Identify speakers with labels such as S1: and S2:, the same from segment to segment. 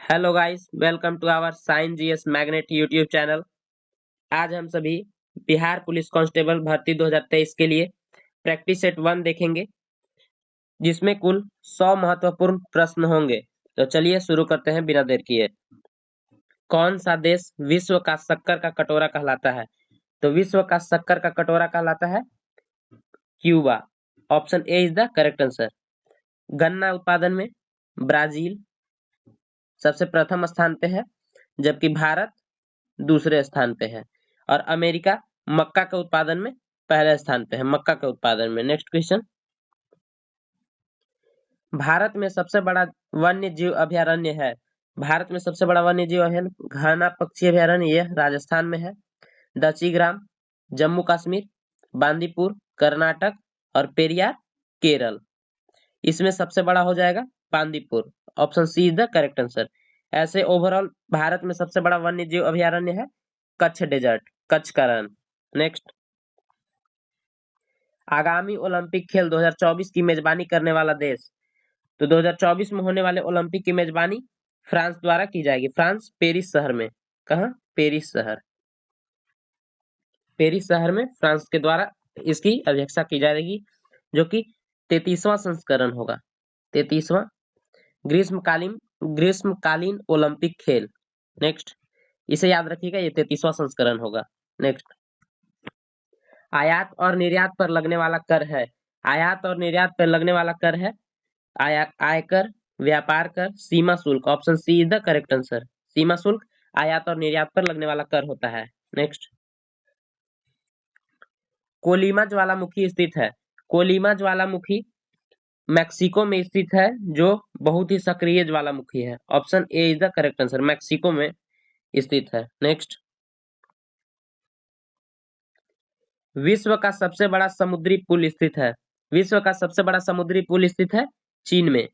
S1: Hello guys, welcome to our science GS magnet YouTube channel. आज हम सभी Bihar police constable भर्ती 2023 के लिए प्रैक्टिस सेट 1 देखेंगे, जिसमें कुल 100 महत्वपूर्ण प्रश्न होंगे। तो चलिए शुरू करते हैं बिना देर किए। कौन सा देश विश्व का शक्कर का कटोरा कहलाता है? तो विश्व का शक्कर का कटोरा कहलाता है Cuba. Option A is the correct answer. गन्ना उत्पादन में ब्राजील सबसे प्रथम स्थान पे है, जबकि भारत दूसरे स्थान पे है, और अमेरिका मक्का के उत्पादन में पहले स्थान पे है। मक्का के उत्पादन में। नेक्स्ट क्वेश्चन, भारत में सबसे बड़ा वन्य जीव अभयारण्य है। भारत में सबसे बड़ा वन्य जीव अभयारण्य घना पक्षी अभयारण्य, यह राजस्थान में है। दचिग्राम जम्मू कश्मीर, बांदीपुर कर्नाटक, और पेरियार केरल। इसमें सबसे बड़ा हो जाएगा Bandipur. Option C is the correct answer. ऐसे ओवरऑल भारत में सबसे बड़ा वन्य जीव अभयारण्य है कच्छ डेजर्ट, कच्छ का रण। नेक्स्ट, आगामी ओलंपिक खेल 2024 की मेजबानी करने वाला देश। तो 2024 में होने वाले ओलंपिक की मेजबानी फ्रांस द्वारा की जाएगी। फ्रांस पेरिस शहर में। कहाँ? पेरिस शहर। पेरिस शहर में फ्रांस के द्वारा इसकी अध्यक्षता की जाएगी, जो कि 33वां संस्करण होगा। 33वां ग्रीष्मकालीन ग्रीष्मकालीन ओलंपिक खेल। नेक्स्ट, इसे याद रखिएगा, ये 33वां संस्करण होगा। नेक्स्ट, आयात और निर्यात पर लगने वाला कर है। आयात और निर्यात पर लगने वाला कर है आयकर, व्यापार कर, सीमा शुल्क। Option C is the correct answer. सीमा शुल्क आयात और निर्यात पर लगने वाला कर होता है। नेक्स्ट, कोलिमा ज्वालामुखी स्थित है। कोलिमा ज्वालामुखी मैक्सिको में स्थित है, जो बहुत ही सक्रिय ज्वालामुखी है। Option A is the correct answer. Mexico में स्थित है। नेक्स्ट, विश्व का सबसे बड़ा समुद्री पुल स्थित है। विश्व का सबसे बड़ा समुद्री पुल स्थित है चीन में,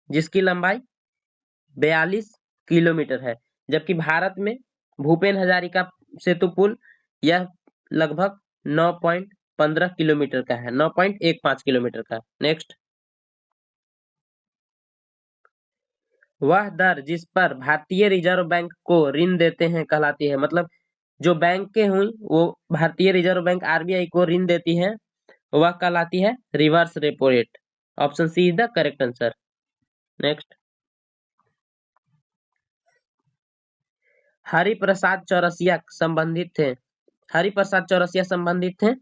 S1: जिसकी लंबाई 42 किलोमीटर है। जबकि भारत में भूपेन हजारिका सेतु पुल, यह लगभग 9.15 किलोमीटर का है, 9.15 किलोमीटर का। नेक्स्ट, वह दर जिस पर भारतीय रिजर्व बैंक को ऋण देते हैं कहलाती है। मतलब जो बैंक के हुई वो भारतीय रिजर्व बैंक आरबीआई को ऋण देती है, वह कहलाती है reverse repo rate. Option C is the correct answer. Next, Hariprasad Chaurasia संबंधित थे। हरिप्रसाद चौरसिया संबंधित थे,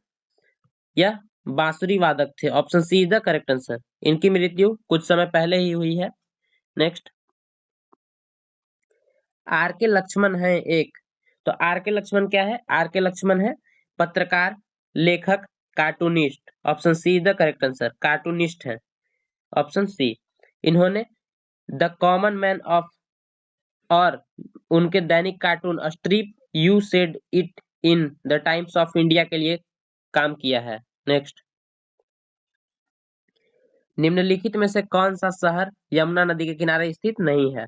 S1: यह बांसुरी वादक थे। Option C is the correct answer. इनकी मृत्यु कुछ समय पहले ही हुई है। नेक्स्ट, आर के लक्ष्मण है एक। तो आर के लक्ष्मण क्या है? आर के लक्ष्मण है पत्रकार, लेखक, cartoonist. Option C is the correct answer. Cartoonist है। Option C. इन्होंने द कॉमन मैन ऑफ और उनके दैनिक cartoon strip you said it in the Times of India के लिए काम किया है। नेक्स्ट, निम्नलिखित में से कौन सा शहर यमुना नदी के किनारे स्थित नहीं है?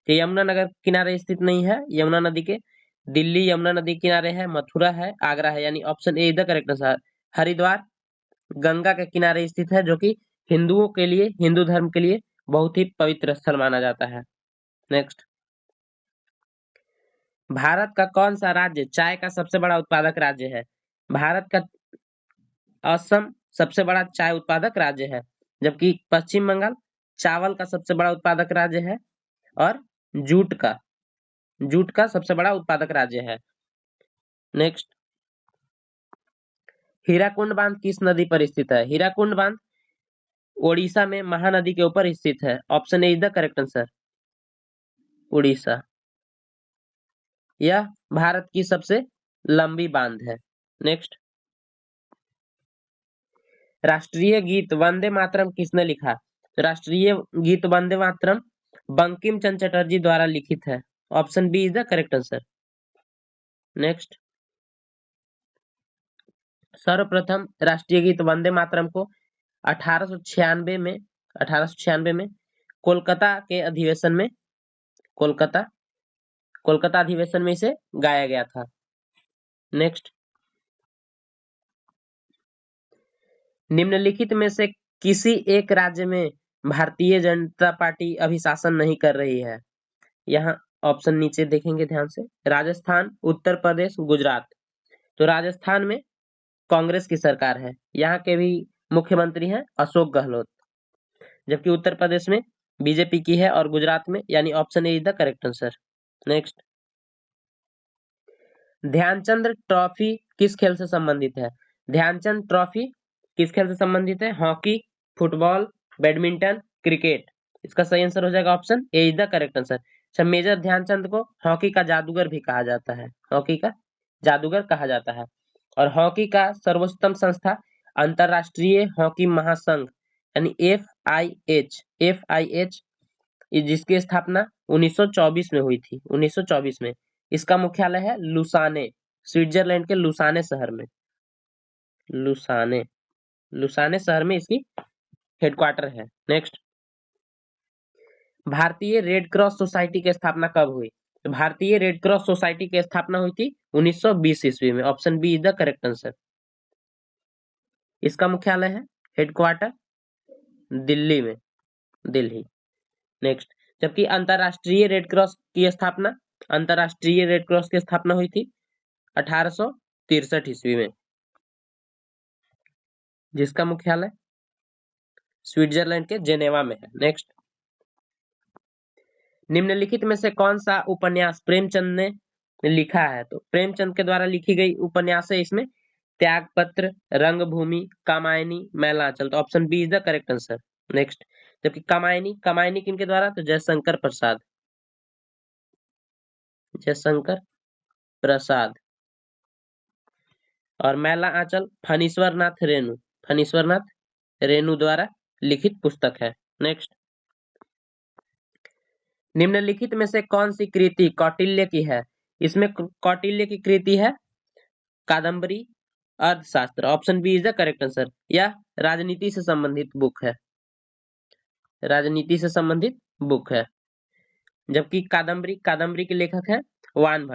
S1: ये यमुना नगर किनारे स्थित नहीं है। यमुना नदी के दिल्ली यमुना नदी किनारे है, मथुरा है, आगरा है, यानी option A is the correct answer. Haridwar Ganga के किनारे स्थित है, जो कि हिंदुओं के लिए, हिंदू धर्म के लिए बहुत ही पवित्र स्थल माना जाता है। नेक्स्ट, भारत का कौन सा राज्य चाय का सबसे बड़ा उत्पादक राज्य है? भारत का असम सबसे बड़ा चाय उत्पादक राज्य है, जबकि पश्चिम बंगाल चावल का सबसे बड़ा उत्पादक राज्य है, और जूट का जूट का सबसे बड़ा उत्पादक राज्य है। नेक्स्ट, हीराकुंड बांध किस नदी पर स्थित है? हीराकुंड बांध ओडिशा में महानदी के ऊपर स्थित है। Option A is the correct answer. Orissa. यह भारत की सबसे लंबी बांध है। नेक्स्ट, राष्ट्रीय गीत वंदे मातरम किसने लिखा? राष्ट्रीय गीत वंदे मातरम बंकिम चंद्र चटर्जी द्वारा लिखित है। Option B is the correct answer. Next, सर्वप्रथम राष्ट्रीय गीत वंदे मातरम को 1896 में कोलकाता के अधिवेशन में कोलकाता कोलकाता अधिवेशन में इसे गाया गया था। नेक्स्ट, निम्नलिखित में से किसी एक राज्य में भारतीय जनता पार्टी अभी शासन नहीं कर रही है। यहाँ ऑप्शन नीचे देखेंगे ध्यान से, राजस्थान, उत्तर प्रदेश, गुजरात। तो राजस्थान में कांग्रेस की सरकार है, यहाँ के भी मुख्यमंत्री हैं अशोक गहलोत, जबकि उत्तर प्रदेश में बीजेपी की है और गुजरात में, यानी option A is the correct answer. Next, Dhyanchand trophy किस खेल से संबंधित है? ध्यानचंद ट्रॉफी किस खेल से संबंधित है? Hockey, football, badminton, cricket. इसका सही आंसर हो जाएगा option A is the correct answer. अच्छा, मेजर ध्यानचंद को हॉकी का जादूगर भी कहा जाता है, हॉकी का जादूगर कहा जाता है। और हॉकी का सर्वोच्चतम संस्था अंतरराष्ट्रीय हॉकी महासंघ यानी FIH जिसकी स्थापना 1924 में हुई थी, 1924 में। इसका मुख्यालय है लुसाने, स्विट्जरलैंड के लुसाने शहर में। लुसाने शहर में इसकी हेडक्वार्टर है। नेक्स्ट, भारतीय रेड क्रॉस सोसाइटी की स्थापना कब हुई? तो भारतीय रेड क्रॉस सोसाइटी की स्थापना हुई थी 1920 ईस्वी में। Option B is the correct answer. इसका मुख्यालय है, हेडक्वार्टर दिल्ली में, दिल्ली। नेक्स्ट, जबकि अंतरराष्ट्रीय रेड क्रॉस की स्थापना हुई थी 1863 ईस्वी में, जिसका मुख्यालय स्विट्जरलैंड के जेनेवा में है। नेक्स्ट, निम्नलिखित में से कौन सा उपन्यास प्रेमचंद ने लिखा है? तो प्रेमचंद के द्वारा लिखी गई उपन्यास है इसमें त्यागपत्र, रंगभूमि, कामायनी, मैलांचल। तो option B is the correct answer. Next, जबकि कामायनी किनके द्वारा? तो जयशंकर प्रसाद। और मैला आंचल फणीश्वर नाथ रेणु द्वारा लिखित पुस्तक है। नेक्स्ट, निम्नलिखित में से कौन सी कृति कौटिल्य की है? इसमें कौटिल्य की कृति है Kadambari, Arthashastra. Option B is the correct answer. यह राजनीति से संबंधित बुक है, जबकि कादम्बरी के लेखक है वान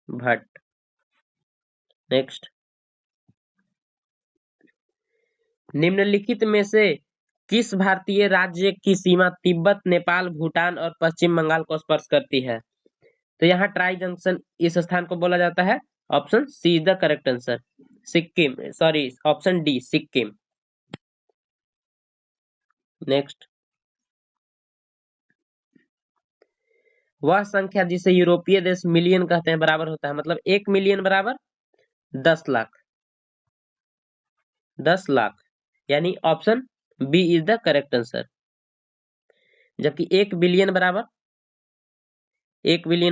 S1: भट्ट। नेक्स्ट, निम्नलिखित में से किस भारतीय राज्य की सीमा तिब्बत, नेपाल, भूटान और पश्चिम बंगाल को स्पर्श करती है? तो यहाँ ट्राई जंक्शन इस स्थान को बोला जाता है। Option C is the correct answer, option D Sikkim. Next, वह संख्या जिसे यूरोपीय देश मिलियन कहते हैं बराबर होता है, मतलब 1 मिलियन बराबर 10 लाख, यानी option B is the correct answer. जबकि 1 बिलियन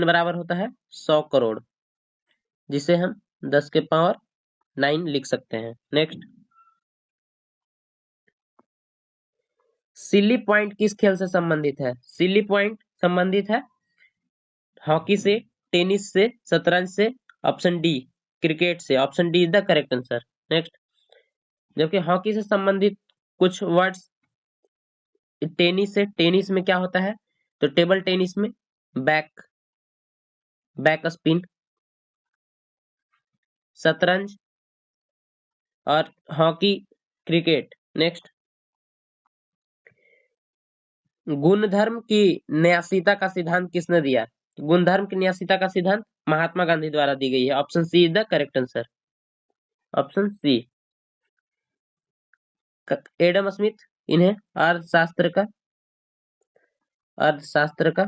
S1: बराबर होता है 100 करोड़, जिसे हम 10 के पावर 9 लिख सकते हैं। नेक्स्ट, सिली पॉइंट किस खेल से संबंधित है? सिली पॉइंट संबंधित है हॉकी से, टेनिस से, शतरंज से। ऑप्शन डी क्रिकेट से। Option D is the correct answer. Next, जबकि हॉकी से संबंधित कुछ वर्ड्स टेनिस में क्या होता है? तो टेबल टेनिस में बैक स्पिन, शतरंज और हॉकी, क्रिकेट। नेक्स्ट, गुणधर्म की न्यासीता का सिद्धांत किसने दिया? गुणधर्म की न्यासीता का सिद्धांत महात्मा गांधी द्वारा दी गई है। Option C is the correct answer. Option C, Adam Smith इन्हें अर्थशास्त्र का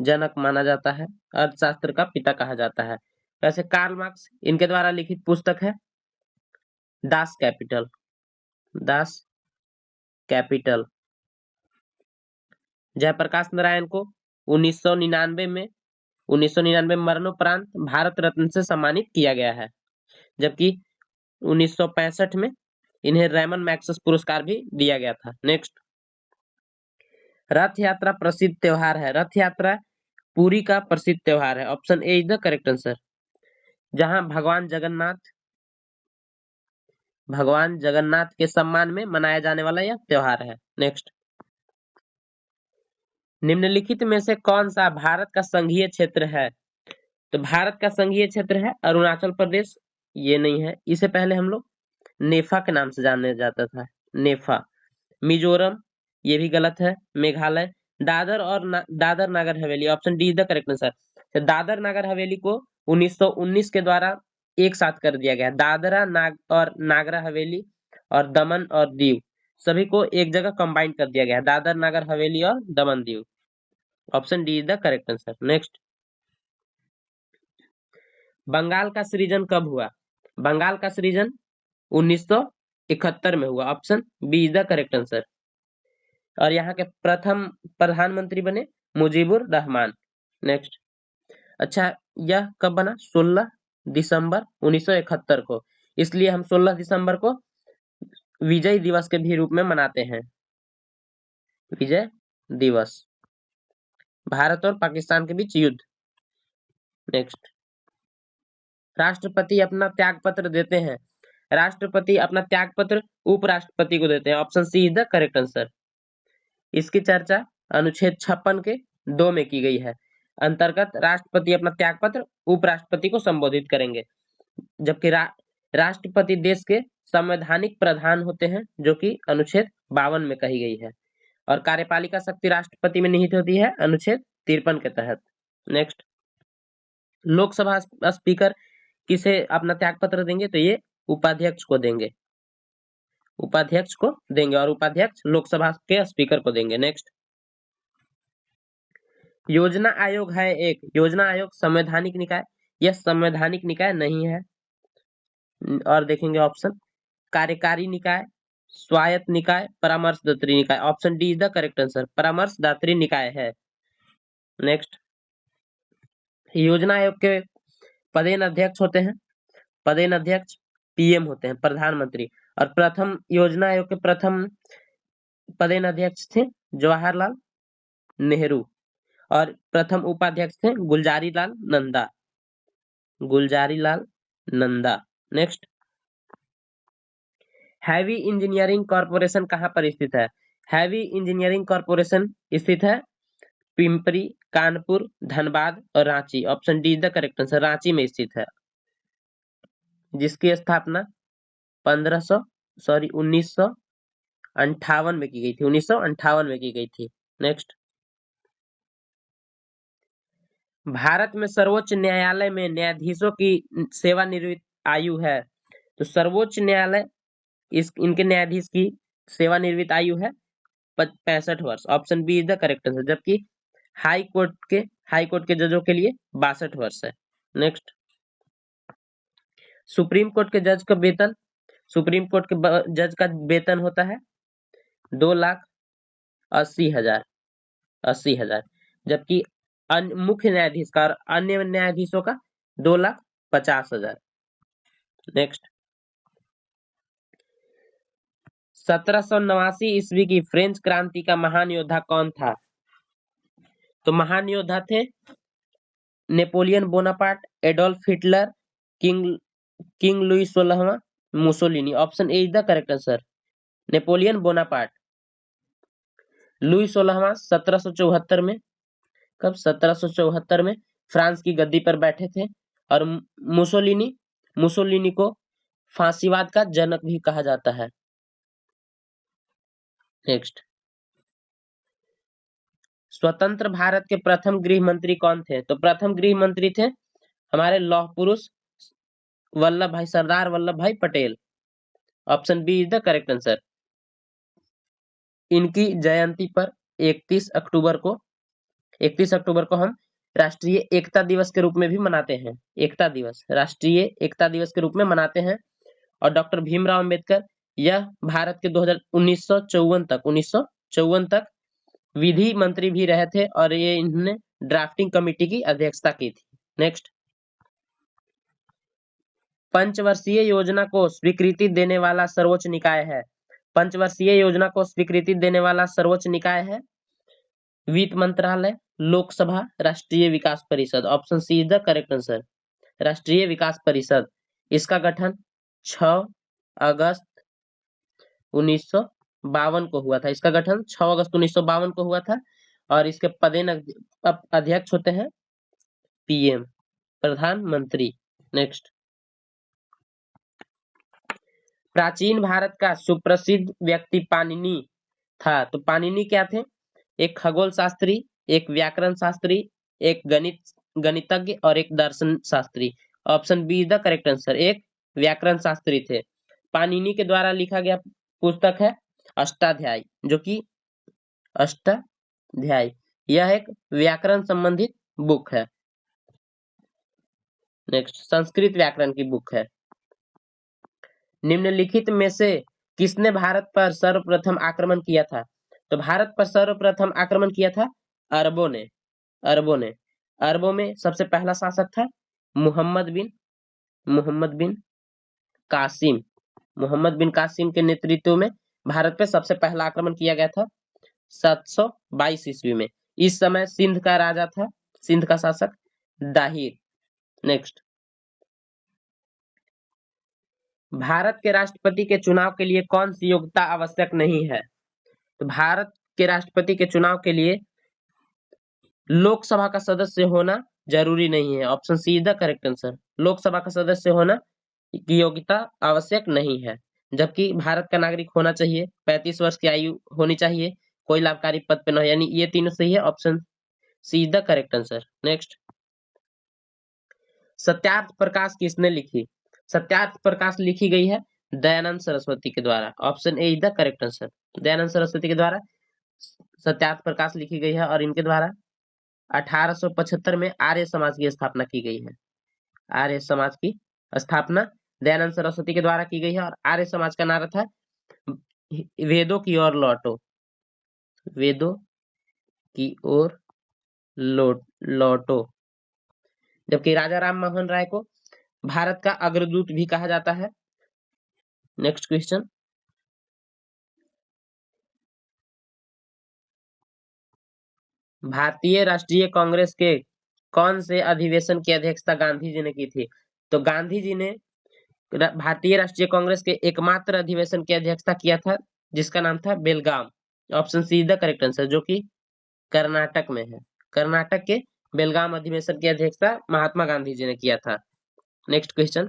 S1: जनक माना जाता है, अर्थशास्त्र का पिता कहा जाता है। वैसे कार्ल मार्क्स इनके द्वारा लिखित पुस्तक है दास कैपिटल। जयप्रकाश नारायण को 1999 में मरणोपरांत भारत रत्न से सम्मानित किया गया है, जबकि 1965 में इन्हें रेमन मैग्सेस पुरस्कार भी दिया गया था। नेक्स्ट, रथ यात्रा प्रसिद्ध त्योहार है। रथ यात्रा पुरी का प्रसिद्ध त्योहार है। Option A is the correct answer, जहां भगवान जगन्नाथ के सम्मान में मनाया जाने वाला यह त्योहार है। नेक्स्ट, निम्नलिखित में से कौन सा भारत का संघीय क्षेत्र है? तो भारत का संघीय क्षेत्र है अरुणाचल प्रदेश, ये नहीं है। इसे पहले हम लोग नेफा के नाम से जाना जाता था, नेफा। मिजोरम, ये भी गलत है। Meghalaya. Dadar Nagar Haveli, option D is the correct answer. Dadar Nagar Haveli को 1919 के द्वारा एक साथ कर दिया गया। नागरा हवेली और दमन और दीव सभी को एक जगह कंबाइन कर दिया गया है। दादर नागर हवेली और Daman Diu, option D is the correct answer. Next, Bengal का सृजन कब हुआ? बंगाल का सृजन 1971 में हुआ, option B is the correct answer. और यहाँ के प्रथम प्रधानमंत्री बने मुजीबुर रहमान। नेक्स्ट, अच्छा, यह कब बना? 16 दिसंबर 1971 को, इसलिए हम 16 दिसंबर को विजय दिवस के भी रूप में मनाते हैं। विजय दिवस, भारत और पाकिस्तान के बीच युद्ध। नेक्स्ट, राष्ट्रपति अपना त्याग पत्र देते हैं। राष्ट्रपति अपना त्याग पत्र उपराष्ट्रपति को देते हैं, option C is the correct answer. इसकी चर्चा अनुच्छेद 56 के 2 में की गई है। अंतर्गत राष्ट्रपति अपना त्याग पत्र उपराष्ट्रपति को संबोधित करेंगे, जबकि राष्ट्रपति देश के संवैधानिक प्रधान होते हैं, जो कि अनुच्छेद 52 में कही गई है। और कार्यपालिका शक्ति राष्ट्रपति में निहित होती है अनुच्छेद 53 के तहत। नेक्स्ट, लोकसभा स्पीकर किसे अपना त्याग पत्र देंगे? तो ये उपाध्यक्ष को देंगे। उपाध्यक्ष को देंगे, और उपाध्यक्ष लोकसभा के स्पीकर को देंगे। नेक्स्ट, योजना आयोग है एक। योजना आयोग संवैधानिक निकाय? यह संवैधानिक निकाय नहीं है। और देखेंगे ऑप्शन, कार्यकारी निकाय, स्वायत्त निकाय, परामर्शदात्री निकाय, option D is the correct answer. परामर्शदात्री निकाय है। नेक्स्ट, योजना आयोग के पदेन अध्यक्ष होते हैं, पदेन अध्यक्ष पीएम होते हैं, प्रधानमंत्री। और प्रथम योजना आयोग के प्रथम पदेन अध्यक्ष थे जवाहरलाल नेहरू, और प्रथम उपाध्यक्ष थे Gulzarilal Nanda. Gulzarilal Nanda. Next, heavy engineering corporation कहाँ पर स्थित है? हैवी इंजीनियरिंग कॉर्पोरेशन स्थित है पिंपरी, कानपुर, धनबाद और Ranchi, option D is the correct answer. Ranchi में स्थित है, जिसकी स्थापना 1958 में की गई थी। 1958 में की गई थी। नेक्स्ट, भारत में सर्वोच्च न्यायालय में न्यायाधीशों की सेवानिवृत्त आयु है। तो सर्वोच्च न्यायालय इनके न्यायाधीश की सेवानिवृत्त आयु है 65 वर्ष, option B is the correct answer. जबकि हाई कोर्ट के जजों के लिए 62 वर्ष है। नेक्स्ट, सुप्रीम कोर्ट के जज का वेतन, सुप्रीम कोर्ट के जज का वेतन होता है 2,80,000, जबकि मुख्य न्यायाधीश का और अन्य न्यायाधीशों का 2,50,000। नेक्स्ट, 1789 ईस्वी की फ्रेंच क्रांति का महान योद्धा कौन था? तो महान योद्धा थे Napoleon Bonaparte, Adolf Hitler, king Louis 16वां, Mussolini, option A is the correct answer. Napoleon Bonaparte. Louis 16वां 1774 में, कब? 1774 में फ्रांस की गद्दी पर बैठे थे। और मुसोलिनी को फांसीवाद का जनक भी कहा जाता है। नेक्स्ट, स्वतंत्र भारत के प्रथम गृह मंत्री कौन थे? तो प्रथम गृह मंत्री थे हमारे लौह पुरुष Sardar Vallabh bhai Patel, option B is the correct answer. इनकी जयंती पर 31 अक्टूबर को हम राष्ट्रीय एकता दिवस के रूप में भी मनाते हैं। एकता दिवस, राष्ट्रीय एकता दिवस के रूप में मनाते हैं। और डॉक्टर भीमराव अंबेडकर यह भारत के 1954 तक विधि मंत्री भी रहे थे, और ये इन्होंने ड्राफ्टिंग कमेटी की अध्यक्षता की थी। नेक्स्ट, पंचवर्षीय योजना को स्वीकृति देने वाला सर्वोच्च निकाय है। पंचवर्षीय योजना को स्वीकृति देने वाला सर्वोच्च निकाय है वित्त मंत्रालय, लोकसभा, राष्ट्रीय विकास परिषद, option C is the correct answer. राष्ट्रीय विकास परिषद। इसका गठन 6 अगस्त 1952 को हुआ था। इसका गठन 6 अगस्त 1952 को हुआ था। और इसके पदेन अध्यक्ष होते हैं पीएम, प्रधानमंत्री। नेक्स्ट, प्राचीन भारत का सुप्रसिद्ध व्यक्ति पाणिनि था। तो पाणिनि क्या थे? एक खगोल शास्त्री, एक व्याकरण शास्त्री, एक गणितज्ञ और एक दर्शन शास्त्री। Option B is the correct answer. एक व्याकरण शास्त्री थे। पाणिनि के द्वारा लिखा गया पुस्तक है अष्टाध्यायी, जो कि अष्टाध्यायी यह एक व्याकरण संबंधित बुक है। नेक्स्ट, संस्कृत व्याकरण की बुक है। निम्नलिखित में से किसने भारत पर सर्वप्रथम आक्रमण किया था? तो भारत पर सर्वप्रथम आक्रमण किया था अरबों ने। अरबों ने। अरबों में सबसे पहला शासक था मोहम्मद बिन कासिम। मोहम्मद बिन कासिम के नेतृत्व में भारत पे सबसे पहला आक्रमण किया गया था 722 ईस्वी में। इस समय सिंध का राजा था, सिंध का शासक दाहिर। नेक्स्ट, भारत के राष्ट्रपति के चुनाव के लिए कौन सी योग्यता आवश्यक नहीं है? तो भारत के राष्ट्रपति के चुनाव के लिए लोकसभा का सदस्य होना जरूरी नहीं है। Option C is the correct answer. Lok Sabha का सदस्य होना की योग्यता आवश्यक नहीं है, जबकि भारत का नागरिक होना चाहिए, 35 वर्ष की आयु होनी चाहिए, कोई लाभकारी पद पे न हो, यानी ये तीनों सही है। Option C is the correct answer. Next, Satyarth Prakash किसने लिखी? सत्यार्थ प्रकाश लिखी गई है दयानंद सरस्वती के द्वारा। Option A is the correct answer. Dayanand Saraswati के द्वारा सत्यार्थ प्रकाश लिखी गई है और इनके द्वारा 1875 में आर्य समाज की स्थापना की गई है। आर्य समाज की स्थापना दयानंद सरस्वती के द्वारा की गई है और आर्य समाज का नारा था वेदों की ओर लौटो। वेदों की ओर लौटो। जबकि राजा राम मोहन राय को भारत का अग्रदूत भी कहा जाता है। नेक्स्ट क्वेश्चन, भारतीय राष्ट्रीय कांग्रेस के कौन से अधिवेशन की अध्यक्षता गांधी जी ने की थी? तो गांधी जी ने भारतीय राष्ट्रीय कांग्रेस के एकमात्र अधिवेशन की अध्यक्षता किया था, जिसका नाम था Belgaum. Option C is the correct answer, जो कि कर्नाटक में है। कर्नाटक के बेलगाम अधिवेशन की अध्यक्षता महात्मा गांधी जी ने किया था। नेक्स्ट क्वेश्चन,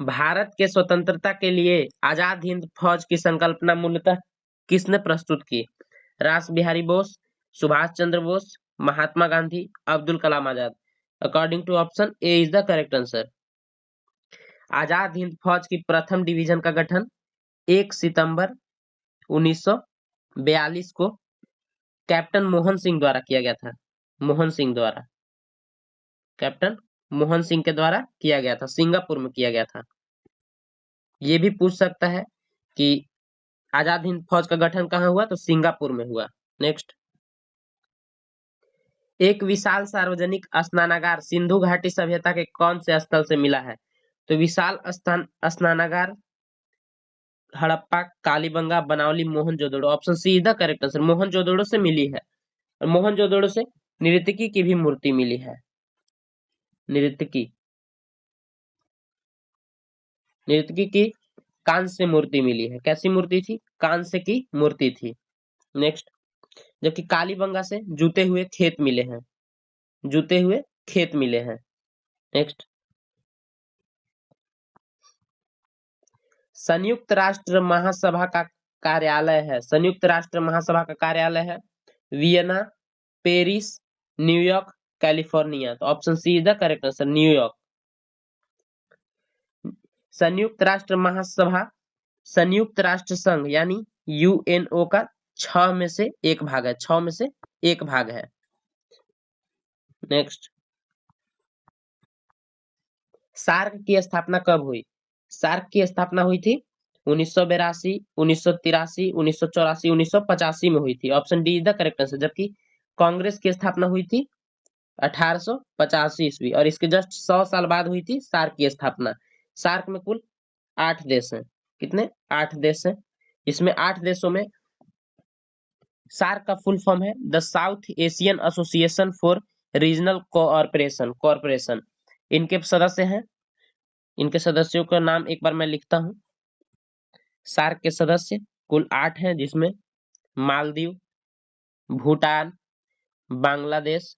S1: भारत के स्वतंत्रता के लिए आजाद हिंद फौज की संकल्पना मूलतः किसने प्रस्तुत की? Ras Bihari Bose, Subhash Chandra Bose, Mahatma Gandhi, Abdul Kalam Azad. According to option A is the correct answer. Azad Hind Fauj की प्रथम डिवीजन का गठन 1 सितंबर 1942 को कैप्टन मोहन सिंह द्वारा किया गया था। मोहन सिंह द्वारा, कैप्टन मोहन सिंह के द्वारा किया गया था, सिंगापुर में किया गया था। ये भी पूछ सकता है कि आजाद हिंद फौज का गठन कहाँ हुआ? तो सिंगापुर में हुआ। नेक्स्ट, एक विशाल सार्वजनिक स्नानागार सिंधु घाटी सभ्यता के कौन से स्थल से मिला है? तो विशाल स्नानागार Harappa, Kalibangan, Banawali, Mohenjodaro. Option C is the correct answer. Mohenjodaro से मिली है और मोहनजोदड़ो से नृत्यकी की भी मूर्ति मिली है। नृत्यकी की कांस्य मूर्ति मिली है। कैसी मूर्ति थी? कांस्य की मूर्ति थी। नेक्स्ट, जबकि कालीबंगा से जूते हुए खेत मिले हैं। जूते हुए खेत मिले हैं। नेक्स्ट, संयुक्त राष्ट्र महासभा का कार्यालय है। संयुक्त राष्ट्र महासभा का कार्यालय है वियना, पेरिस, न्यूयॉर्क, कैलिफोर्निया। तो option C is the correct answer, New York. संयुक्त राष्ट्र महासभा संयुक्त राष्ट्र संघ यानी यूएनओ का 6 में से एक भाग है। 6 में से एक भाग है। नेक्स्ट, सार्क की स्थापना कब हुई? सार्क की स्थापना हुई थी 1982, 1983, 1984, 1985 में हुई थी। Option D is the correct answer. जबकि कांग्रेस की स्थापना हुई थी 1885 ईस्वी और इसके जस्ट 100 साल बाद हुई थी सार्क की स्थापना। सार्क में कुल 8 देश हैं। कितने? 8 देश हैं। इसमें 8 देशों में सार्क का फुल फॉर्म है the south Asian association for regional corporation. इनके सदस्य हैं, इनके सदस्यों का नाम एक बार मैं लिखता हूं। सार्क के सदस्य कुल 8 हैं, जिसमें मालदीव, भूटान, बांग्लादेश,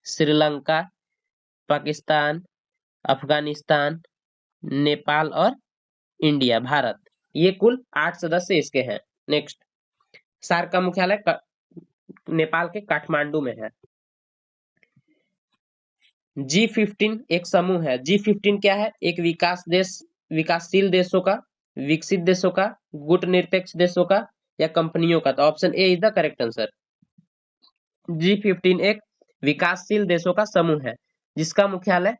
S1: श्रीलंका, पाकिस्तान, अफगानिस्तान, नेपाल और इंडिया, भारत। ये कुल 8 सदस्य इसके हैं। नेक्स्ट, सार्क का मुख्यालय नेपाल के काठमांडू में है। G15 एक समूह है। G15 क्या है? एक विकासशील देशों का, विकसित देशों का, गुटनिरपेक्ष देशों का या कंपनियों का। तो option A is the correct answer. G15 एक विकासशील देशों का समूह है जिसका मुख्यालय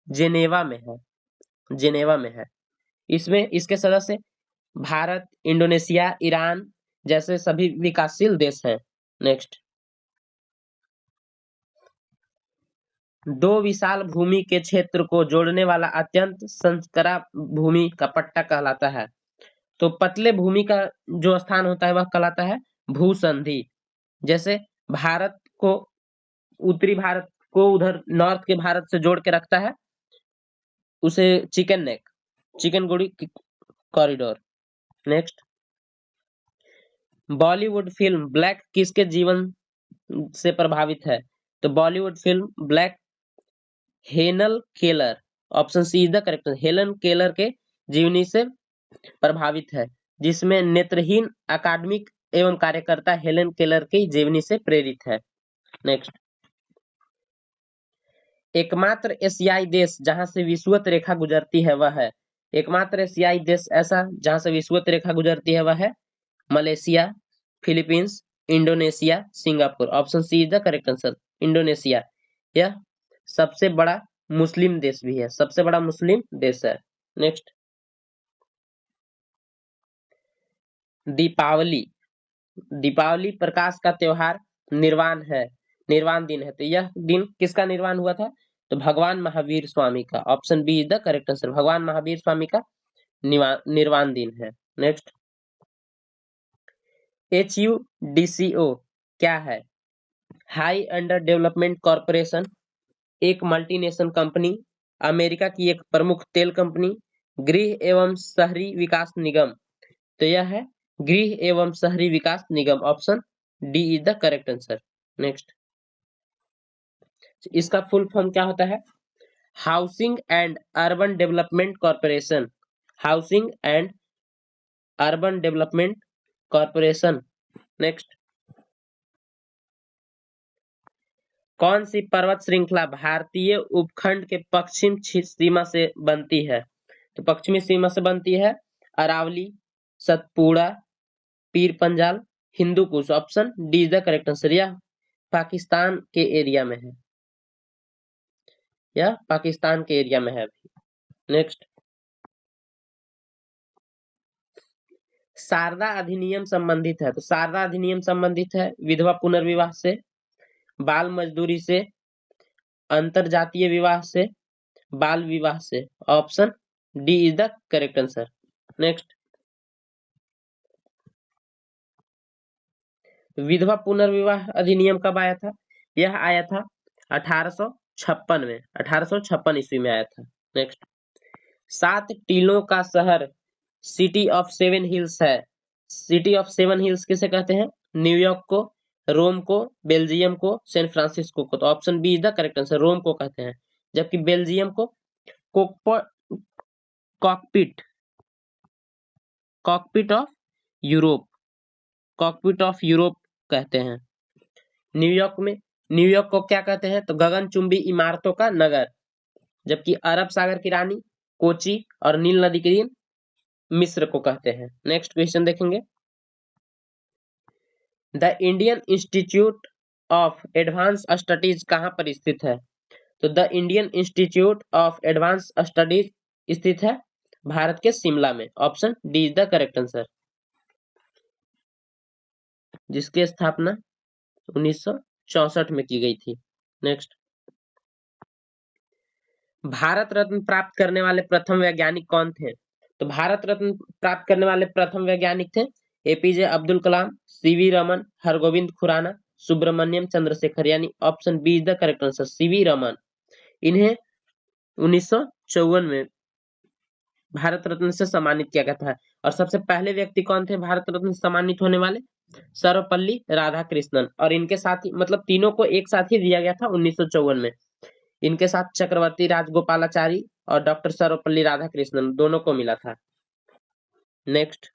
S1: जेनेवा में है। जेनेवा में है। इसमें इसके सदस्य भारत, इंडोनेशिया, ईरान जैसे सभी विकासशील देश हैं। नेक्स्ट, दो विशाल भूमि के क्षेत्र को जोड़ने वाला अत्यंत संकरा भूमि का पट्टा कहलाता है। तो पतले भूमि का जो स्थान होता है वह कहलाता है भूसंधि। जैसे भारत को, उत्तरी भारत को उधर नॉर्थ के भारत से जोड़ के रखता है, उसे चिकन नेक, चिकन गुड़ी corridor. Next, Bollywood film Black किसके जीवन से प्रभावित है? तो बॉलीवुड फिल्म ब्लैक हेनल Keller, option C is the correct, Helen Keller के जीवनी से प्रभावित है, जिसमें नेत्रहीन अकादमिक एवं कार्यकर्ता हेलन केलर की जीवनी से प्रेरित है। नेक्स्ट, एकमात्र एशियाई देश जहां से विषुवत रेखा गुजरती है वह है। एकमात्र एशियाई देश ऐसा जहां से विषुवत रेखा गुजरती है वह है Malaysia, Philippines, Indonesia, Singapore. Option C is the correct answer, Indonesia. यह सबसे बड़ा मुस्लिम देश भी है, सबसे बड़ा मुस्लिम देश है। नेक्स्ट, दीपावली। दीपावली प्रकाश का त्योहार, निर्वाण है, निर्वाण दिन है। तो यह दिन किसका निर्वाण हुआ था? तो भगवान महावीर स्वामी का। Option B is the correct answer, भगवान महावीर स्वामी का निर्वाण दिन है। नेक्स्ट, HUDCO क्या है? हाई अंडर डेवलपमेंट कॉरपोरेशन, एक मल्टीनेशनल कंपनी, अमेरिका की एक प्रमुख तेल कंपनी, गृह एवं शहरी विकास निगम। तो यह है गृह एवं शहरी विकास निगम। Option D is the correct answer. Next, इसका फुल फॉर्म क्या होता है? Housing and urban development corporation. Housing and urban development corporation. Next, कौन सी पर्वत श्रृंखला भारतीय उपखंड के पश्चिम सीमा से बनती है? तो पश्चिमी सीमा से बनती है Aravalli, Satpura, Pir Panjal, Hindu Kush. Option D is the correct answer. यह पाकिस्तान के एरिया में है, यह पाकिस्तान के एरिया में है। नेक्स्ट, शारदा अधिनियम संबंधित है। तो शारदा अधिनियम संबंधित है विधवा पुनर्विवाह से, बाल मजदूरी से, अंतरजातीय विवाह से, बाल विवाह से। Option D is the correct answer. Next, विधवा पुनर्विवाह अधिनियम कब आया था? यह आया था 1856 में, 1856 ईस्वी में आया था। नेक्स्ट, 7 टीलों का शहर सिटी ऑफ 7 हिल्स है। सिटी ऑफ 7 हिल्स किसे कहते हैं? न्यूयॉर्क को, रोम को, बेल्जियम को, सैन फ्रांसिस्को को। तो option B is the correct answer, Rome को कहते हैं। जबकि बेल्जियम को cockpit, cockpit of Europe, cockpit of Europe कहते हैं। न्यूयॉर्क को क्या कहते हैं? तो गगनचुंबी इमारतों का नगर। जबकि अरब सागर की रानी कोची और नील नदी की मिस्र को कहते हैं। नेक्स्ट क्वेश्चन देखेंगे, the Indian institute of advance studies कहाँ पर स्थित है? तो the Indian institute of advance studies स्थित है भारत के शिमला में। Option D is the correct answer, जिसकी स्थापना 1964 में की गई थी। नेक्स्ट, भारत रत्न प्राप्त करने वाले प्रथम वैज्ञानिक कौन थे? तो भारत रत्न प्राप्त करने वाले प्रथम वैज्ञानिक थे एपीजे अब्दुल कलाम, सीवी रमन, हरगोविंद खुराना, सुब्रमण्यम चंद्रशेखर। यानी option B is the correct answer, CV Raman. इन्हें 1954 में भारत रत्न से सम्मानित किया गया था। और सबसे पहले व्यक्ति कौन थे भारत रत्न से सम्मानित होने वाले? सर्वपल्ली राधाकृष्णन। और इनके साथ ही, मतलब तीनों को एक साथ ही दिया गया था 1954 में। इनके साथ चक्रवर्ती राजगोपालाचारी और डॉक्टर सर्वपल्ली राधाकृष्णन दोनों को मिला था। नेक्स्ट,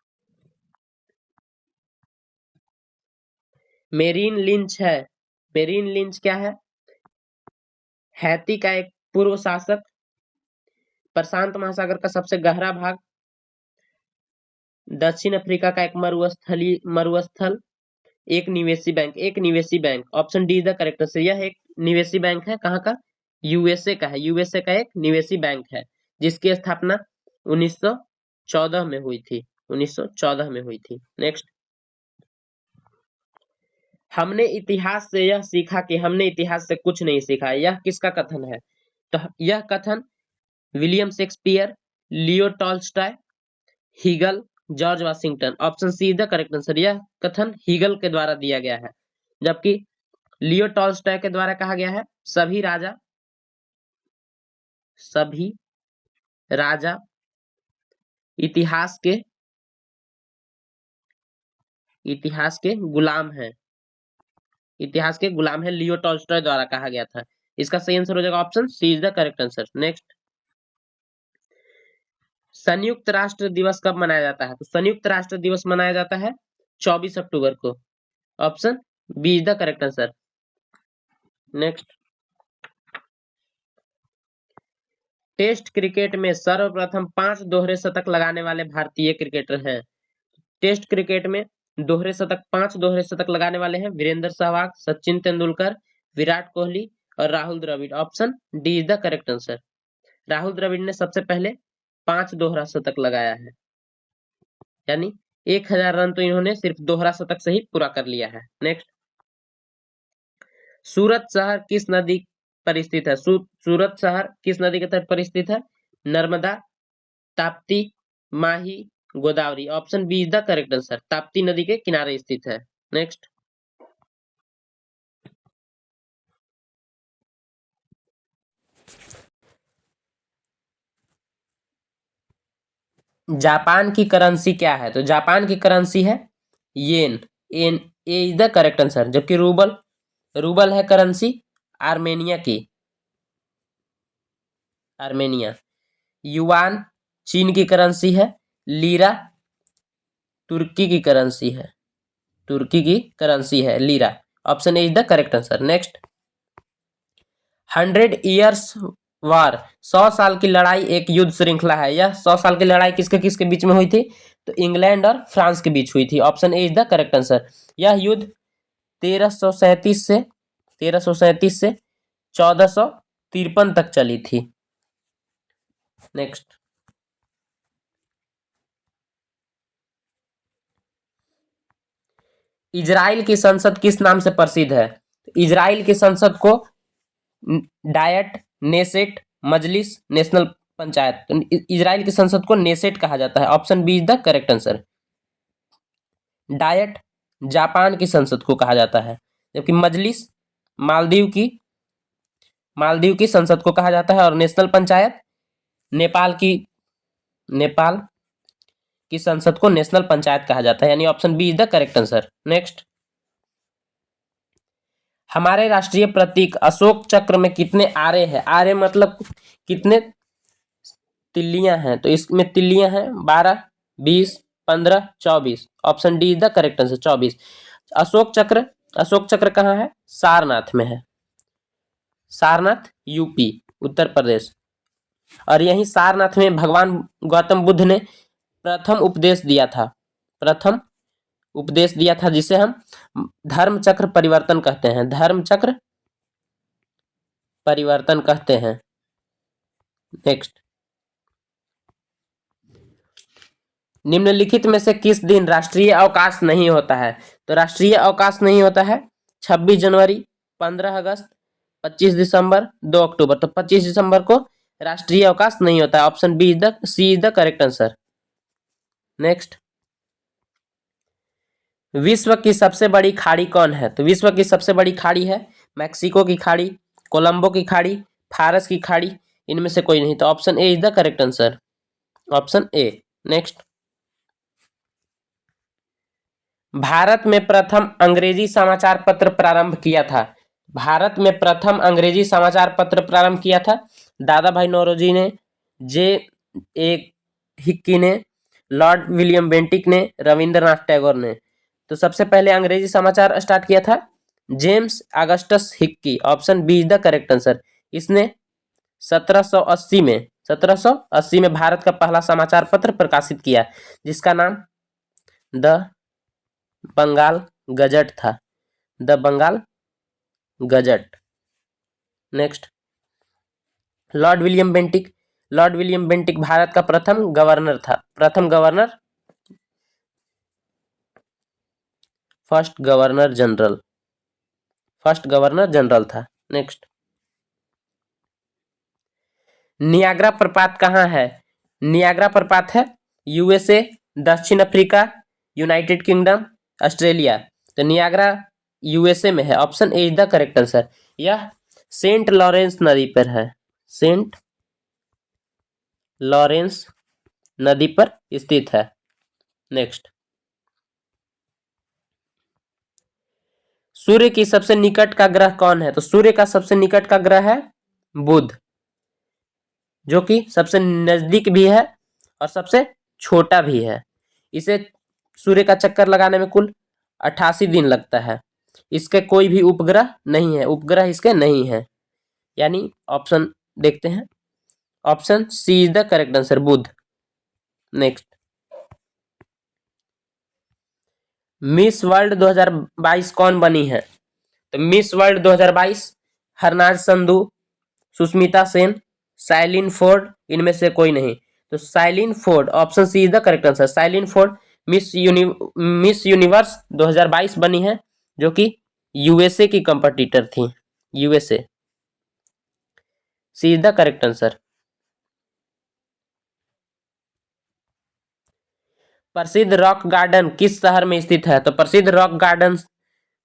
S1: मेरीन लिंच है। मेरीन लिंच क्या है? हैती का एक पूर्व शासक, प्रशांत महासागर का सबसे गहरा भाग, दक्षिण अफ्रीका का एक मरुस्थल, एक निवेशी बैंक। एक निवेशी bank, option D is the correct answer. यह एक निवेशी बैंक है। कहाँ का? यूएसए का है। यूएसए का एक निवेशी बैंक है जिसकी स्थापना 1914 में हुई थी। 1914 में हुई थी। नेक्स्ट, हमने इतिहास से यह सीखा कि हमने इतिहास से कुछ नहीं सीखा, यह किसका कथन है? तो यह कथन William Shakespeare, Leo Tolstoy, Hegel, George Washington. Option C is the correct answer. यह कथन हीगल के द्वारा दिया गया है, जबकि लियो टॉल्स्टॉय के द्वारा कहा गया है सभी राजा इतिहास के गुलाम हैं। इतिहास के गुलाम है, लियो टॉल्स्टॉय द्वारा कहा गया था। इसका सही आंसर हो जाएगा option C is the correct answer. Next, संयुक्त राष्ट्र दिवस कब मनाया जाता है? तो संयुक्त राष्ट्र दिवस मनाया जाता है 24 अक्टूबर को। Option B is the correct answer. Next, test cricket में सर्वप्रथम 5 दोहरे शतक लगाने वाले भारतीय क्रिकेटर हैं। टेस्ट क्रिकेट में 5 दोहरे शतक लगाने वाले हैं वीरेंद्र सहवाग, सचिन तेंदुलकर, विराट कोहली और Rahul Dravid. Option D is the correct answer. Rahul Dravid ने सबसे पहले 5 दोहरा शतक लगाया है, यानी 1000 रन तो इन्होंने सिर्फ दोहरा शतक से ही पूरा कर लिया है। नेक्स्ट, सूरत शहर किस नदी पर स्थित है? सूरत शहर किस नदी के तट पर स्थित है? Narmada, Tapti, Mahi, Godavari. Option B is the correct answer. Tapti नदी के किनारे स्थित है। नेक्स्ट, जापान की करेंसी क्या है? तो जापान की करेंसी है yen. An A is the correct answer. जबकि रूबल है करेंसी आर्मेनिया। युआन चीन की करेंसी है। लीरा तुर्की की करेंसी है lira. Option A is the correct answer. Next, 100 years war 100 साल की लड़ाई एक युद्ध श्रृंखला है। यह 100 साल की लड़ाई किसके किसके बीच में हुई थी? तो इंग्लैंड और फ्रांस के बीच हुई थी। Option A is the correct answer. यह युद्ध 1337 से 1453 तक चली थी। नेक्स्ट, इजराइल की संसद किस नाम से प्रसिद्ध है? इजराइल की संसद को Diet, Knesset, Majlis, national panchayat. Israel की संसद को नेसेट कहा जाता है। Option B is the correct answer. Diet Japan की संसद को कहा जाता है, जबकि मजलिस मालदीव की संसद को कहा जाता है, और नेशनल पंचायत नेपाल की संसद को नेशनल पंचायत कहा जाता है, यानी option B is the correct answer. Next, हमारे राष्ट्रीय प्रतीक अशोक चक्र में कितने आरे हैं? आरे मतलब कितने तिल्लियां हैं? तो इसमें तिल्लियां हैं 12, 20, 15, 24। Option D is the correct answer 24। Ashok चक्र कहाँ है? सारनाथ में है। सारनाथ यूपी उत्तर प्रदेश। और यही सारनाथ में भगवान गौतम बुद्ध ने प्रथम उपदेश दिया था, जिसे हम धर्म चक्र परिवर्तन कहते हैं। नेक्स्ट, निम्नलिखित में से किस दिन राष्ट्रीय अवकाश नहीं होता है? तो राष्ट्रीय अवकाश नहीं होता है 26 जनवरी, 15 अगस्त, 25 दिसंबर, 2 अक्टूबर। तो 25 दिसंबर को राष्ट्रीय अवकाश नहीं होता है। Option B C is the correct answer. Next, विश्व की सबसे बड़ी खाड़ी कौन है? तो विश्व की सबसे बड़ी खाड़ी है मैक्सिको की खाड़ी, कोलंबो की खाड़ी, फारस की खाड़ी। इनमें से कोई नहीं। तो option A is the correct answer. Option A. Next, Bharat में प्रथम अंग्रेजी समाचार पत्र प्रारंभ किया था। भारत में प्रथम अंग्रेजी समाचार पत्र प्रारंभ किया था दादा भाई नौरोजी ने, जे ए हिक्की ने, लॉर्ड विलियम बेंटिक ने, रविंद्रनाथ टैगोर ने। तो सबसे पहले अंग्रेजी समाचार स्टार्ट किया था James Augustus Hicky. Option B is the correct answer. इसने 1780 में भारत का पहला समाचार पत्र प्रकाशित किया जिसका नाम द बंगाल गजट था। The Bengal Gazette. Next, Lord William Bentinck. Lord William Bentinck Bharat का प्रथम गवर्नर था। फर्स्ट गवर्नर जनरल था। नेक्स्ट, नियाग्रा प्रपात कहाँ है? नियाग्रा प्रपात है यूएसए, दक्षिण अफ्रीका, यूनाइटेड किंगडम, ऑस्ट्रेलिया। तो नियाग्रा यूएसए में है। Option A is the correct answer. यह सेंट लॉरेंस नदी पर है। सेंट लॉरेंस नदी पर स्थित है। नेक्स्ट, सूर्य की सबसे निकट का ग्रह कौन है? तो सूर्य का सबसे निकट का ग्रह है बुध, जो कि सबसे नजदीक भी है और सबसे छोटा भी है। इसे सूर्य का चक्कर लगाने में कुल 88 दिन लगता है। इसके कोई भी उपग्रह नहीं है, उपग्रह इसके नहीं है। यानी ऑप्शन देखते हैं, option C is the correct answer, बुध। नेक्स्ट, मिस वर्ल्ड 2022 कौन बनी है? तो miss world 2022 Harnaaz Sandhu, Sushmita Sen, Sylin Ford, इनमें से कोई नहीं। तो Sylin Ford, option C is the correct answer. Sylin Ford miss universe 2022 बनी है, जो कि यूएसए की कंपटीटर थी। USA, C is the correct answer. प्रसिद्ध रॉक गार्डन किस शहर में स्थित है? तो प्रसिद्ध रॉक गार्डन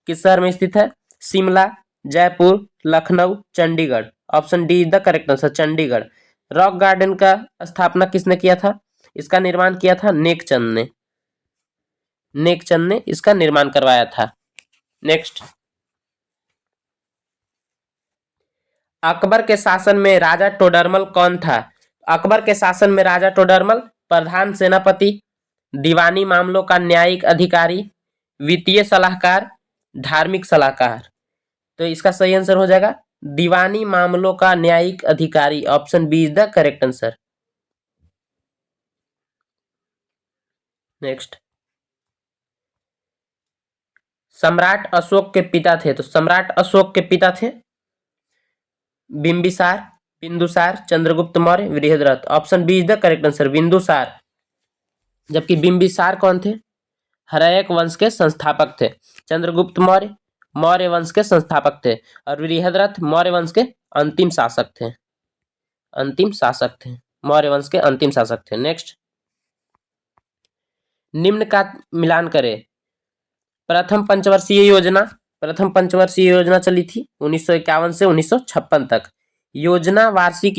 S1: किस शहर में स्थित है? Shimla, Jaipur, Lucknow, Chandigarh. Option D is the correct answer, Chandigarh. Rock garden का स्थापना किसने किया था? इसका निर्माण किया था नेकचंद ने। नेकचंद ने इसका निर्माण करवाया था। नेक्स्ट, अकबर के शासन में राजा टोडरमल कौन था? अकबर के शासन में राजा टोडरमल प्रधान सेनापति, दीवानी मामलों का न्यायिक अधिकारी, वित्तीय सलाहकार, धार्मिक सलाहकार। तो इसका सही आंसर हो जाएगा दीवानी मामलों का न्यायिक अधिकारी। Option B is the correct answer. Next, सम्राट अशोक के पिता थे। तो सम्राट अशोक के पिता थे Bimbisara, Bindusara, Chandragupta Maurya, Brihadratha. Option B is the correct answer, Bindusara. जबकि बिंबिसार कौन थे? हर्यक वंश के संस्थापक थे। चंद्रगुप्त मौर्य मौर्य वंश के संस्थापक थे और बृहद्रथ मौर्य वंश के अंतिम शासक थे। मौर्य वंश के अंतिम शासक थे। नेक्स्ट, निम्न का मिलान करें। प्रथम पंचवर्षीय योजना चली थी 1951 से 1956 तक। योजना वार्षिक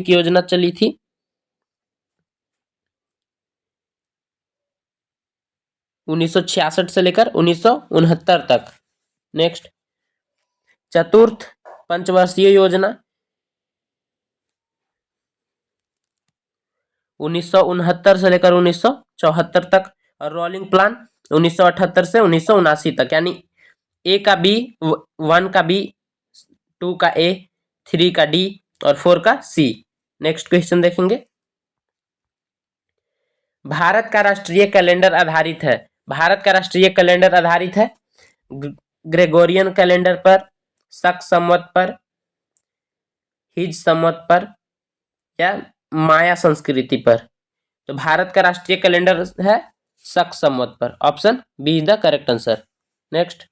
S1: योजना चली थी 1966 से लेकर 1969 तक। नेक्स्ट, चतुर्थ पंचवर्षीय योजना 1969 से लेकर 1974 तक और रोलिंग प्लान 1978 से 1979 तक। यानी ए का बी, 1 का बी, 2 का ए, 3 का डी और 4 का सी। नेक्स्ट क्वेश्चन देखेंगे। भारत का राष्ट्रीय कैलेंडर आधारित है ग्रेगोरियन कैलेंडर पर, शक संवत पर, हिज संवत पर या माया संस्कृति पर। तो भारत का राष्ट्रीय कैलेंडर है शक संवत पर। Option B is the correct answer. Next,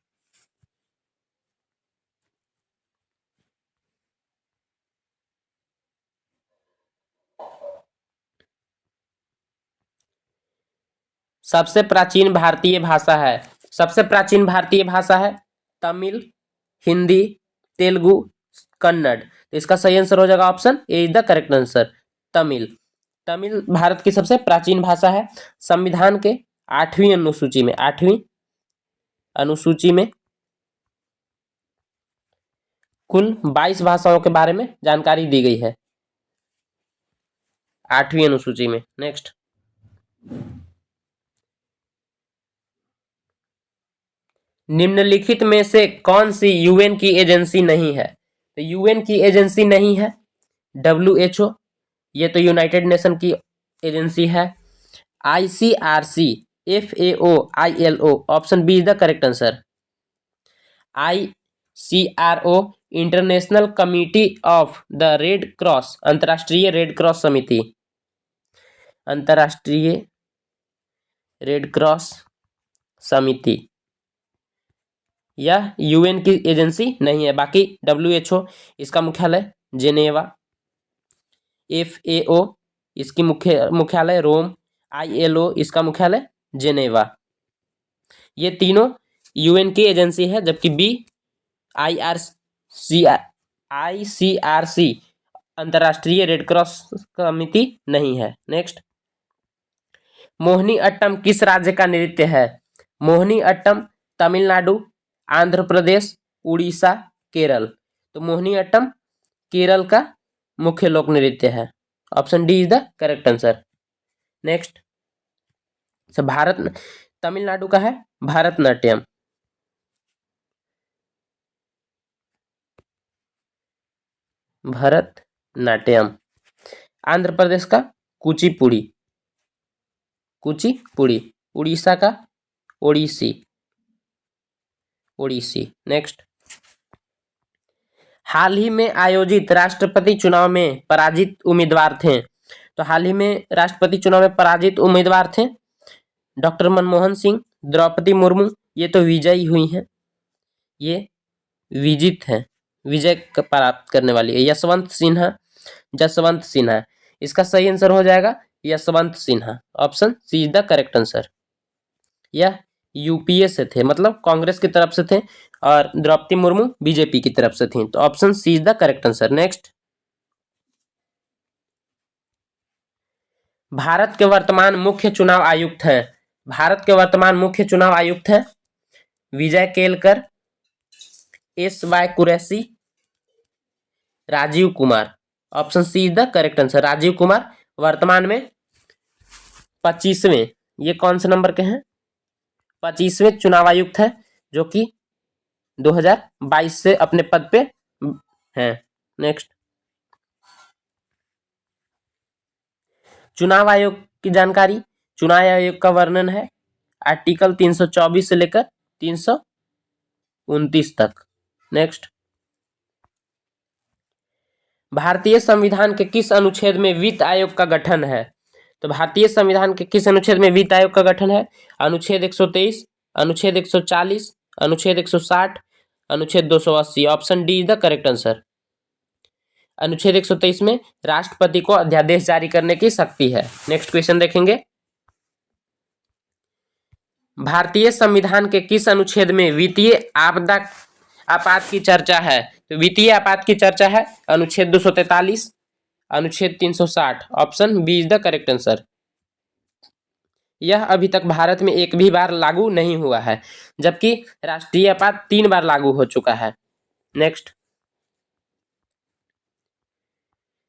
S1: सबसे प्राचीन भारतीय भाषा है तमिल, हिंदी, तेलुगु, कन्नड़। तो इसका सही आंसर हो जाएगा option A is the correct answer, Tamil. Tamil Bharat की सबसे प्राचीन भाषा है। संविधान के 8वीं अनुसूची में कुल 22 भाषाओं के बारे में जानकारी दी गई है 8वीं अनुसूची में। नेक्स्ट, निम्नलिखित में से कौन सी यूएन की एजेंसी नहीं है? तो यूएन की एजेंसी नहीं है WHO, ये तो यूनाइटेड नेशन की एजेंसी है। ICRC, FAO, ILO, option B is the correct answer. ICRO, International committee of the Red Cross, अंतर्राष्ट्रीय रेड क्रॉस समिति, अंतर्राष्ट्रीय रेड क्रॉस समिति, यह यूएन की एजेंसी नहीं है। बाकी WHO, इसका मुख्यालय जेनेवा, FAO, इसकी मुख्यालय रोम, ILO, इसका मुख्यालय जेनेवा, ये तीनों यूएन की एजेंसी है। जबकि बी ICRC, अंतर्राष्ट्रीय रेड क्रॉस समिति नहीं है। नेक्स्ट, मोहिनीअट्टम किस राज्य का नृत्य है? मोहिनीअट्टम तमिलनाडु, आंध्र प्रदेश, उड़ीसा, केरल। तो मोहिनीअट्टम केरल का मुख्य लोक नृत्य है। Option D is the correct answer. Next, Tamil Nadu का है भारतनाट्यम, भरतनाट्यम। आंध्र प्रदेश का कुचिपुड़ी, कुचिपुड़ी। उड़ीसा का ओडिसी, ओडिसी। नेक्स्ट, हाल ही में आयोजित राष्ट्रपति चुनाव में पराजित उम्मीदवार थे। तो हाल ही में राष्ट्रपति चुनाव में पराजित उम्मीदवार थे डॉक्टर मनमोहन सिंह, द्रौपदी मुर्मू, ये तो विजयी हुई हैं, ये विजित हैं, विजय प्राप्त करने वाली है। यशवंत सिन्हा, जसवंत सिन्हा, इसका सही आंसर हो जाएगा Yashwant Sinha. Option C is the correct answer. यह यूपीए से थे, मतलब कांग्रेस की तरफ से थे, और द्रौपदी मुर्मू बीजेपी की तरफ से थी। तो option C is the correct answer. Next, Bharat के वर्तमान मुख्य चुनाव आयुक्त हैं। भारत के वर्तमान मुख्य चुनाव आयुक्त हैं Vijay Kelkar, SY Qureshi, Rajiv Kumar. Option C is the correct answer. Rajiv Kumar वर्तमान में 25वें, ये कौन से नंबर के हैं? 25वें चुनाव आयुक्त है, जो कि 2022 से अपने पद पे हैं। नेक्स्ट, चुनाव आयोग की जानकारी। चुनाव आयोग का वर्णन है आर्टिकल 324 से लेकर 329 तक। नेक्स्ट, भारतीय संविधान के किस अनुच्छेद में वित्त आयोग का गठन है? तो भारतीय संविधान के किस अनुच्छेद में वित्त आयोग का गठन है? अनुच्छेद 123, अनुच्छेद 140, अनुच्छेद 160, अनुच्छेद 280। Option D is the correct answer. अनुच्छेद 123 में राष्ट्रपति को अध्यादेश जारी करने की शक्ति है। नेक्स्ट क्वेश्चन देखेंगे, भारतीय संविधान के किस अनुच्छेद में वित्तीय आपदा आपात की चर्चा है? तो वित्तीय आपात की चर्चा है अनुच्छेद 243, अनुच्छेद 360। Option B is the correct answer. यह अभी तक भारत में एक भी बार लागू नहीं हुआ है, जबकि राष्ट्रीय आपात 3 बार लागू हो चुका है। नेक्स्ट,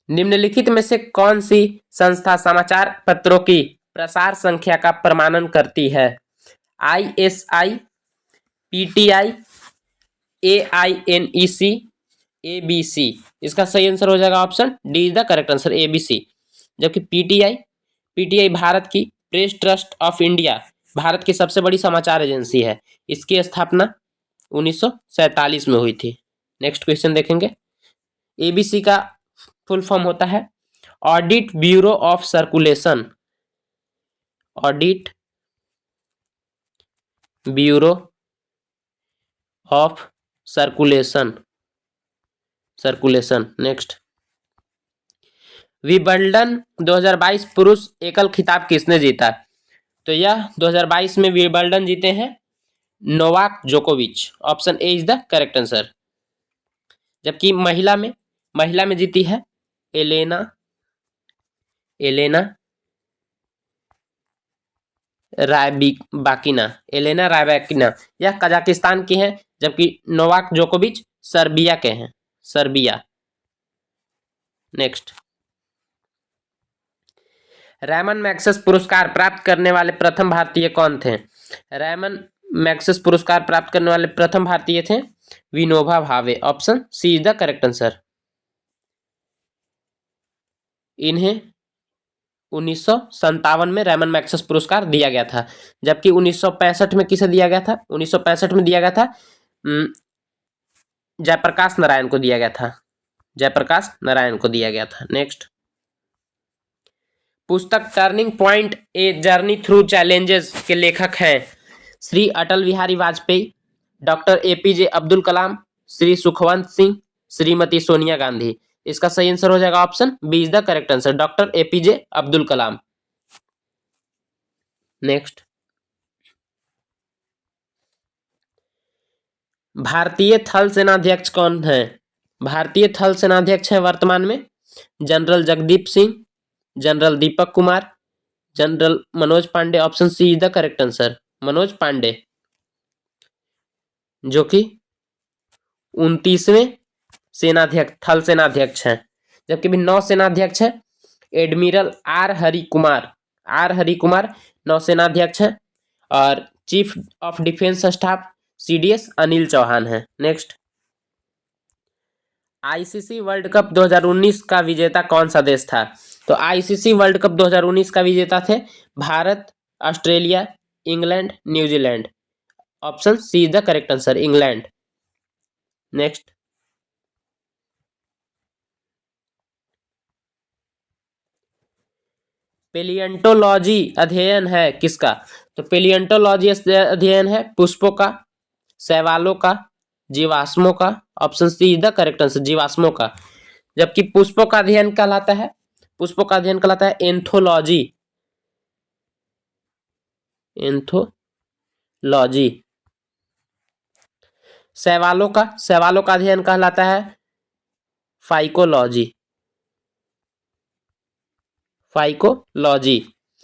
S1: निम्नलिखित में से कौन सी संस्था समाचार पत्रों की प्रसार संख्या का प्रमाणन करती है? ISI, PTI, AINEC, ABC। इसका सही आंसर हो जाएगा option D is the correct answer, ABC। जबकि PTI भारत की press trust of India, Bharat की सबसे बड़ी समाचार एजेंसी है। इसकी स्थापना 1947 में हुई थी। नेक्स्ट क्वेश्चन देखेंगे, ABC का फुल फॉर्म होता है audit bureau of circulation, audit bureau of circulation, circulation. Next, Wimbledon 2022 पुरुष एकल खिताब किसने जीता? तो यह 2022 में विंबलडन जीते हैं नोवाक जोकोविच। Option A is the correct answer. जबकि महिला में जीती है एलेना रायबाकिना, एलेना रायबाकिना, यह कजाकिस्तान की है, जबकि नोवाक जोकोविच सर्बिया के हैं, सर्बिया। नेक्स्ट, रैमन मैग्सेस पुरस्कार प्राप्त करने वाले प्रथम भारतीय कौन थे? रैमन मैक्सेस पुरस्कार प्राप्त करने वाले प्रथम भारतीय थे Vinoba Bhave. Option C is the correct answer. इन्हें 1957 में रैमन मैक्सेस पुरस्कार दिया गया था, जबकि 1965 में किसे दिया गया था? 1965 में दिया गया था जयप्रकाश नारायण को दिया गया था। जयप्रकाश नारायण को दिया गया था। नेक्स्ट, पुस्तक turning point a journey through challenges के लेखक हैं श्री अटल बिहारी वाजपेयी, डॉक्टर एपीजे अब्दुल कलाम, श्री सुखवंत सिंह, श्रीमती सोनिया गांधी। इसका सही आंसर हो जाएगा option B is the correct answer, doctor APJ Abdul Kalam. Next, भारतीय थल सेनाध्यक्ष कौन है? भारतीय थल सेनाध्यक्ष है वर्तमान में general Jagdeep Singh, general Deepak Kumar, general Manoj Pande. Option C is the correct answer, Manoj Pande, जो कि 29वें सेनाध्यक्ष, थल सेनाध्यक्ष हैं। जबकि भी 9 सेनाध्यक्ष है, एडमिरल आर हरि कुमार नौसेनाध्यक्ष है, और chief of defence staff CDS Anil Chauhan है। नेक्स्ट, आईसीसी वर्ल्ड कप 2019 का विजेता कौन सा देश था? तो आईसीसी वर्ल्ड कप 2019 का विजेता थे Bharat, Australia, England, New Zealand. Option C is the correct answer, England. Next, paleontology अध्ययन है किसका? तो पेलियंटोलॉजी अध्ययन है पुष्पों का, शैवालों का, जीवाश्मों का। Option C is the correct answer, जीवाश्मों का। जबकि पुष्पों का अध्ययन कहलाता है एंथोलॉजी। शैवालों का अध्ययन कहलाता है फाइकोलॉजी।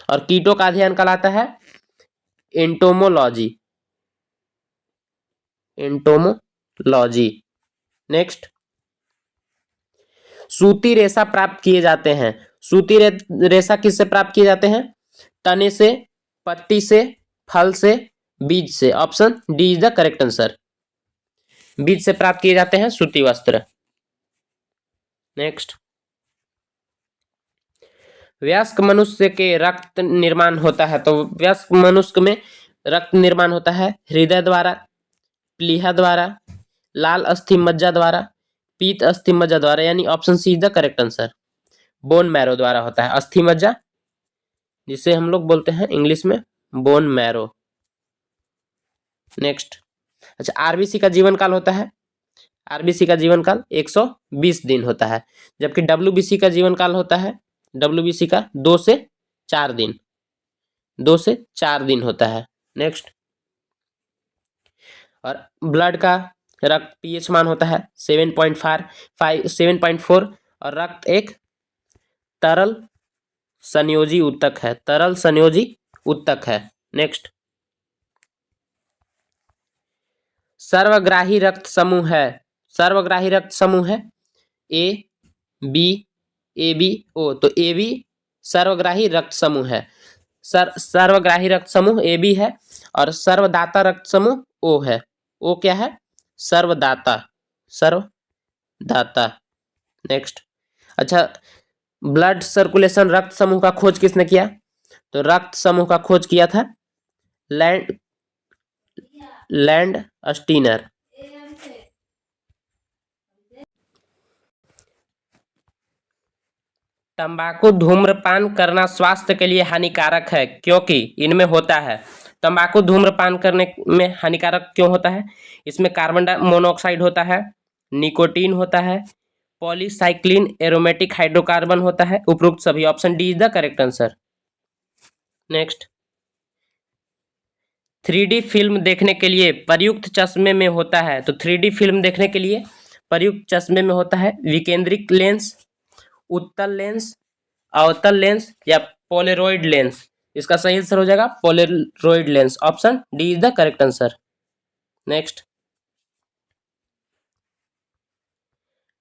S1: और कीटों का अध्ययन कहलाता है एंटोमोलॉजी। नेक्स्ट, सूती रेशा प्राप्त किए जाते हैं। सूती रेशा किससे प्राप्त किए जाते हैं? तने से, पत्ती से, फल से, बीज से। Option D is the correct answer, बीज से प्राप्त किए जाते हैं सूती वस्त्र। नेक्स्ट, वयस्क मनुष्य के रक्त निर्माण होता है, तो वयस्क मनुष्य में रक्त निर्माण होता है हृदय द्वारा, प्लीहा द्वारा, लाल अस्थि मज्जा द्वारा, पीत अस्थि मज्जा द्वारा। यानी option C is the correct answer, bone marrow द्वारा होता है अस्थि मज्जा, जिसे हम लोग बोलते हैं इंग्लिश में बोन मैरो। नेक्स्ट, अच्छा, आरबीसी का जीवन काल होता है, आरबीसी का जीवन काल 120 दिन होता है, जबकि डब्ल्यूबीसी का जीवन काल होता है, डब्ल्यूबीसी का 2 से 4 दिन होता है। नेक्स्ट, और ब्लड का रक्त पीएच मान होता है 7.4 और रक्त एक तरल संयोजी ऊतक है। नेक्स्ट, सर्वग्राही रक्त समूह है ए बी ओ, तो ए बी सर्वग्राही रक्त समूह है। सर्वग्राही रक्त समूह ए बी है, और सर्वदाता रक्त समूह ओ है। ओ क्या है? सर्वदाता। नेक्स्ट, अच्छा, ब्लड सर्कुलेशन रक्त समूह का खोज किसने किया? तो रक्त समूह का खोज किया था लैंड स्टीनर। तंबाकू धूम्रपान करना स्वास्थ्य के लिए हानिकारक है क्योंकि इनमें होता है, तंबाकू धूम्रपान करने में हानिकारक क्यों होता है? इसमें कार्बन मोनोऑक्साइड होता है, निकोटीन होता है, पॉलीसाइक्लिन एरोमेटिक हाइड्रोकार्बन होता है, उपरोक्त सभी। Option D is the correct answer. Next, 3D film देखने के लिए प्रयुक्त चश्मे में होता है, तो 3D फिल्म देखने के लिए प्रयुक्त चश्मे में होता है विकेंद्रिक लेंस, उत्तल लेंस, अवतल लेंस या पोलेरॉइड लेंस। इसका सही आंसर हो जाएगा Polaroid lens. Option D is the correct answer. Next,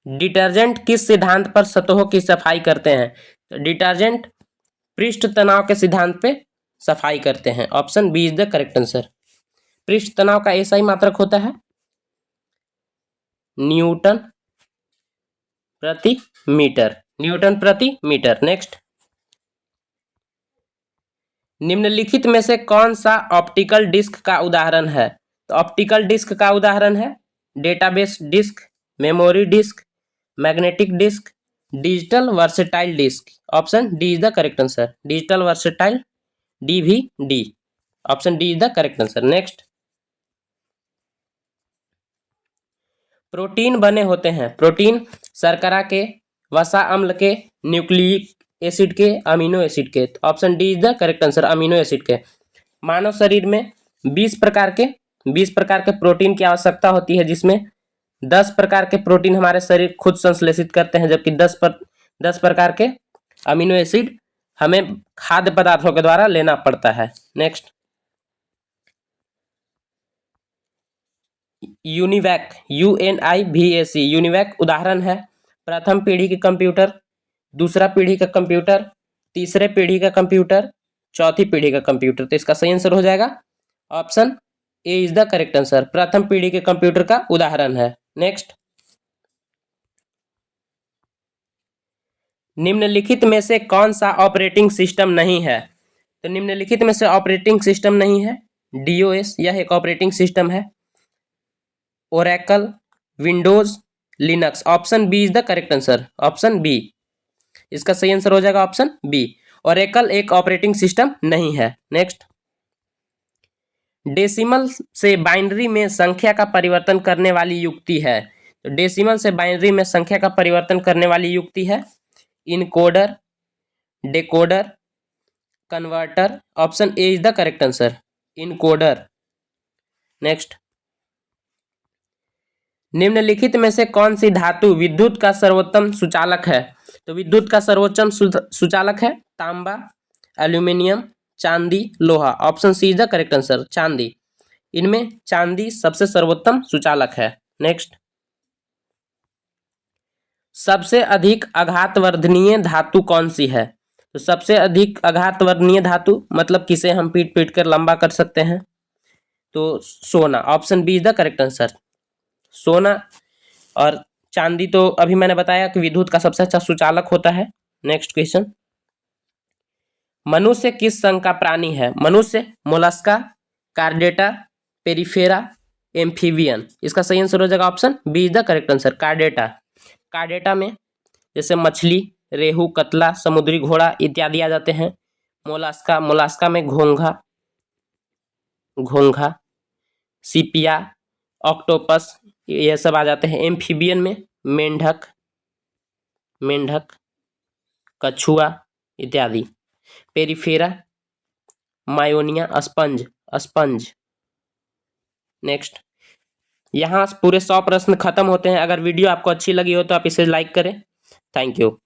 S1: detergent किस सिद्धांत पर सतहों की सफाई करते हैं? तो डिटर्जेंट पृष्ठ तनाव के सिद्धांत पे सफाई करते हैं। Option B is the correct answer, पृष्ठ तनाव का एसआई मात्रक होता है न्यूटन प्रति मीटर, न्यूटन प्रति मीटर। नेक्स्ट, निम्नलिखित में से कौन सा ऑप्टिकल डिस्क का उदाहरण है? तो ऑप्टिकल डिस्क का उदाहरण है database disk, memory disk, magnetic disk, digital versatile disk. Option D is the correct answer, digital versatile, DVD. Option D is the correct answer. Next, protein बने होते हैं, प्रोटीन शर्करा के, वसा अम्ल के, न्यूक्लिक एसिड के, अमीनो एसिड के। Option D is the correct answer, amino acid के। मानव शरीर में 20 प्रकार के प्रोटीन की आवश्यकता होती है, जिसमें 10 प्रकार के प्रोटीन हमारे शरीर खुद संश्लेषित करते हैं, जबकि 10 प्रकार के अमीनो एसिड हमें खाद्य पदार्थों के द्वारा लेना पड़ता है। नेक्स्ट, यूनिवैक, UNIVAC, यूनिवैक उदाहरण है प्रथम पीढ़ी के कंप्यूटर, दूसरा पीढ़ी का कंप्यूटर, तीसरे पीढ़ी का कंप्यूटर, चौथी पीढ़ी का कंप्यूटर। तो इसका सही आंसर हो जाएगा option A is the correct answer, प्रथम पीढ़ी के कंप्यूटर का उदाहरण है। नेक्स्ट, निम्नलिखित में से कौन सा ऑपरेटिंग सिस्टम नहीं है? तो निम्नलिखित में से ऑपरेटिंग सिस्टम नहीं है DOS, यह एक ऑपरेटिंग सिस्टम है। Oracle, Windows, Linux. Option B is the correct answer, option B इसका सही आंसर हो जाएगा, ऑप्शन बी। ओरेकल एक ऑपरेटिंग सिस्टम नहीं है। नेक्स्ट, डेसिमल से बाइनरी में संख्या का परिवर्तन करने वाली युक्ति है। तो डेसिमल से बाइनरी में संख्या का परिवर्तन करने वाली युक्ति है encoder, decoder, converter. Option A is the correct answer, encoder. Next, निम्नलिखित में से कौन सी धातु विद्युत का सर्वोत्तम सुचालक है? तो विद्युत का सर्वोत्तम सुचालक है तांबा, एल्यूमिनियम, चांदी, लोहा। Option C is the correct answer, चांदी। इनमें चांदी सबसे सर्वोत्तम सुचालक है। नेक्स्ट, सबसे अधिक आघातवर्धनीय धातु कौन सी है? तो सबसे अधिक आघातवर्धनीय धातु मतलब किसे हम पीट पीट कर लंबा कर सकते हैं, तो सोना। Option B is the correct answer, सोना। और चांदी तो अभी मैंने बताया कि विद्युत का सबसे अच्छा सुचालक होता है। नेक्स्ट क्वेश्चन, मनुष्य किस संघ का प्राणी है? मनुष्य मोलस्का, कार्डेटा, पेरिफेरा, एम्फीबियन। इसका सही आंसर हो जाएगा option B is the correct answer, Chordata. Chordata में जैसे मछली, रेहू, कतला, समुद्री घोड़ा इत्यादि आ जाते हैं। मोलास्का में घोंघा, सीपिया, ऑक्टोपस ये सब आ जाते हैं। एम्फीबियन में मेंढक, कछुआ इत्यादि। पेरिफेरा, मायोनिया, स्पंज। नेक्स्ट, यहाँ पूरे 100 प्रश्न खत्म होते हैं। अगर वीडियो आपको अच्छी लगी हो तो आप इसे लाइक करें। Thank you.